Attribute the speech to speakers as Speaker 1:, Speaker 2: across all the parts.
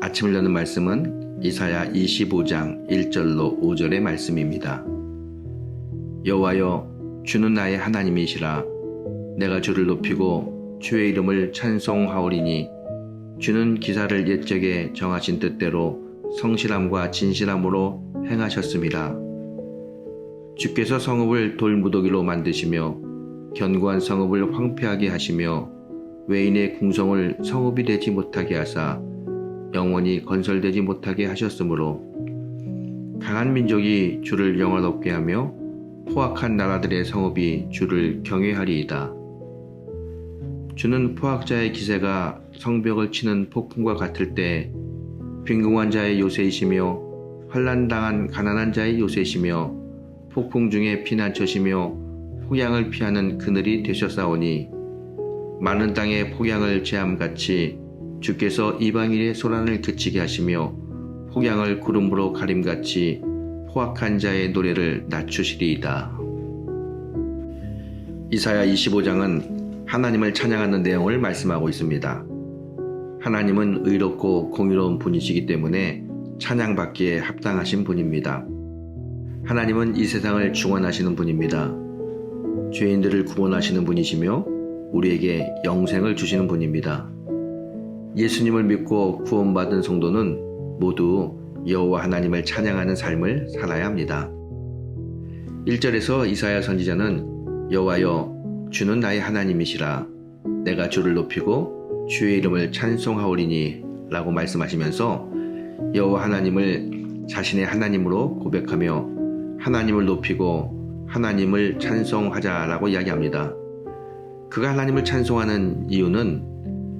Speaker 1: 아침을 여는 말씀은 이사야 25장 1절로 5절의 말씀입니다. 여호와여, 주는 나의 하나님이시라. 내가 주를 높이고 주의 이름을 찬송하오리니 주는 기사를 옛적에 정하신 뜻대로 성실함과 진실함으로 행하셨습니다. 주께서 성읍을 돌무더기로 만드시며 견고한 성읍을 황폐하게 하시며 외인의 궁성을 성읍이 되지 못하게 하사 영원히 건설되지 못하게 하셨으므로 강한 민족이 주를 영화롭게 하며 포악한 나라들의 성읍이 주를 경외하리이다. 주는 포악자의 기세가 성벽을 치는 폭풍과 같을 때 빈궁한 자의 요새이시며 환난당한 가난한 자의 요새이시며 폭풍 중에 피난처시며 폭양을 피하는 그늘이 되셨사오니 많은 땅의 폭양을 제함같이 주께서 이방인의 소란을 그치게 하시며 폭양을 구름으로 가림같이 포악한 자의 노래를 낮추시리이다. 이사야 25장은 하나님을 찬양하는 내용을 말씀하고 있습니다. 하나님은 의롭고 공의로운 분이시기 때문에 찬양받기에 합당하신 분입니다. 하나님은 이 세상을 중원하시는 분입니다. 죄인들을 구원하시는 분이시며 우리에게 영생을 주시는 분입니다. 예수님을 믿고 구원받은 성도는 모두 여호와 하나님을 찬양하는 삶을 살아야 합니다. 1절에서 이사야 선지자는 여호와여, 주는 나의 하나님이시라. 내가 주를 높이고 주의 이름을 찬송하오리니 라고 말씀하시면서 여호와 하나님을 자신의 하나님으로 고백하며 하나님을 높이고 하나님을 찬송하자라고 이야기합니다. 그가 하나님을 찬송하는 이유는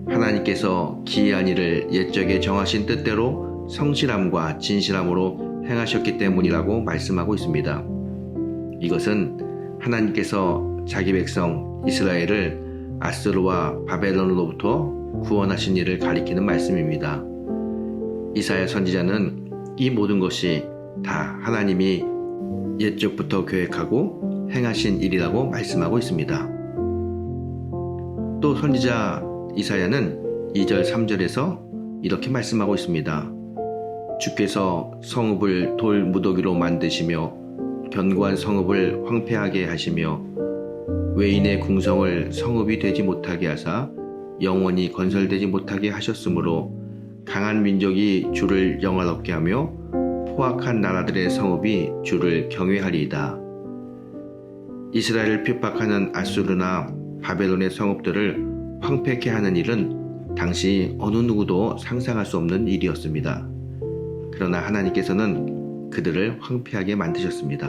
Speaker 1: 하나님께서 기이한 일을 옛적에 정하신 뜻대로 성실함과 진실함으로 행하셨기 때문이라고 말씀하고 있습니다. 이것은 하나님께서 자기 백성 이스라엘을 아스루와 바벨론으로부터 구원하신 일을 가리키는 말씀입니다. 이사야 선지자는 이 모든 것이 다 하나님이 옛적부터 계획하고 행하신 일이라고 말씀하고 있습니다. 또 선지자 이사야는 2절 3절에서 이렇게 말씀하고 있습니다. 주께서 성읍을 돌무더기로 만드시며 견고한 성읍을 황폐하게 하시며 외인의 궁성을 성읍이 되지 못하게 하사 영원히 건설되지 못하게 하셨으므로 강한 민족이 주를 영화롭게 하며 포악한 나라들의 성읍이 주를 경외하리이다. 이스라엘을 핍박하는 아수르나 바벨론의 성읍들을 황폐케 하는 일은 당시 어느 누구도 상상할 수 없는 일이었습니다. 그러나 하나님께서는 그들을 황폐하게 만드셨습니다.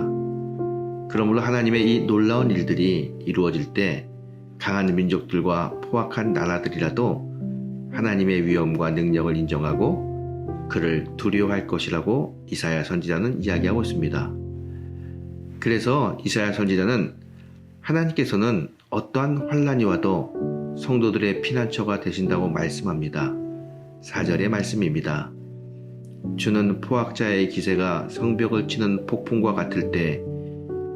Speaker 1: 그러므로 하나님의 이 놀라운 일들이 이루어질 때 강한 민족들과 포악한 나라들이라도 하나님의 위엄과 능력을 인정하고 그를 두려워할 것이라고 이사야 선지자는 이야기하고 있습니다. 그래서 이사야 선지자는 하나님께서는 어떠한 환난이 와도 성도들의 피난처가 되신다고 말씀합니다. 4절의 말씀입니다. 주는 포악자의 기세가 성벽을 치는 폭풍과 같을 때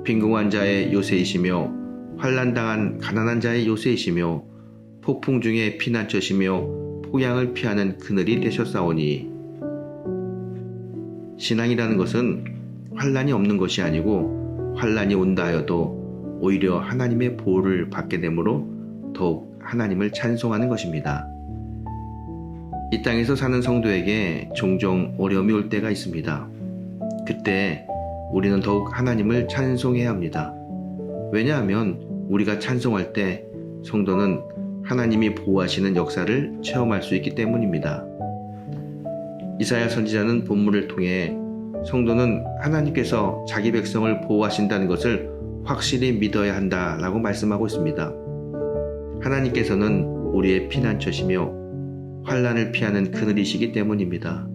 Speaker 1: 빈궁한 자의 요새이시며 환난당한 가난한 자의 요새이시며 폭풍 중에 피난처시며 폭양을 피하는 그늘이 되셨사오니. 신앙이라는 것은 환난이 없는 것이 아니고 환난이 온다 하여도 오히려 하나님의 보호를 받게 되므로 더욱 하나님을 찬송하는 것입니다. 이 땅에서 사는 성도에게 종종 어려움이 올 때가 있습니다. 그때 우리는 더욱 하나님을 찬송해야 합니다. 왜냐하면 우리가 찬송할 때 성도는 하나님이 보호하시는 역사를 체험할 수 있기 때문입니다. 이사야 선지자는 본문을 통해 성도는 하나님께서 자기 백성을 보호하신다는 것을 확실히 믿어야 한다라고 말씀하고 있습니다. 하나님께서는 우리의 피난처시며 환난을 피하는 그늘이시기 때문입니다.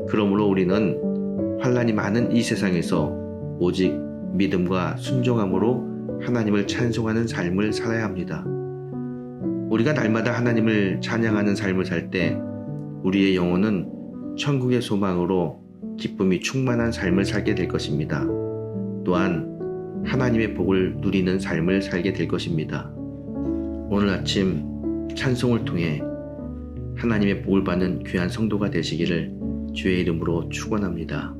Speaker 1: 그러므로 우리는 환난이 많은 이 세상에서 오직 믿음과 순종함으로 하나님을 찬송하는 삶을 살아야 합니다. 우리가 날마다 하나님을 찬양하는 삶을 살 때 우리의 영혼은 천국의 소망으로 기쁨이 충만한 삶을 살게 될 것입니다. 또한 하나님의 복을 누리는 삶을 살게 될 것입니다. 오늘 아침 찬송을 통해 하나님의 복을 받는 귀한 성도가 되시기를 주의 이름으로 축원합니다.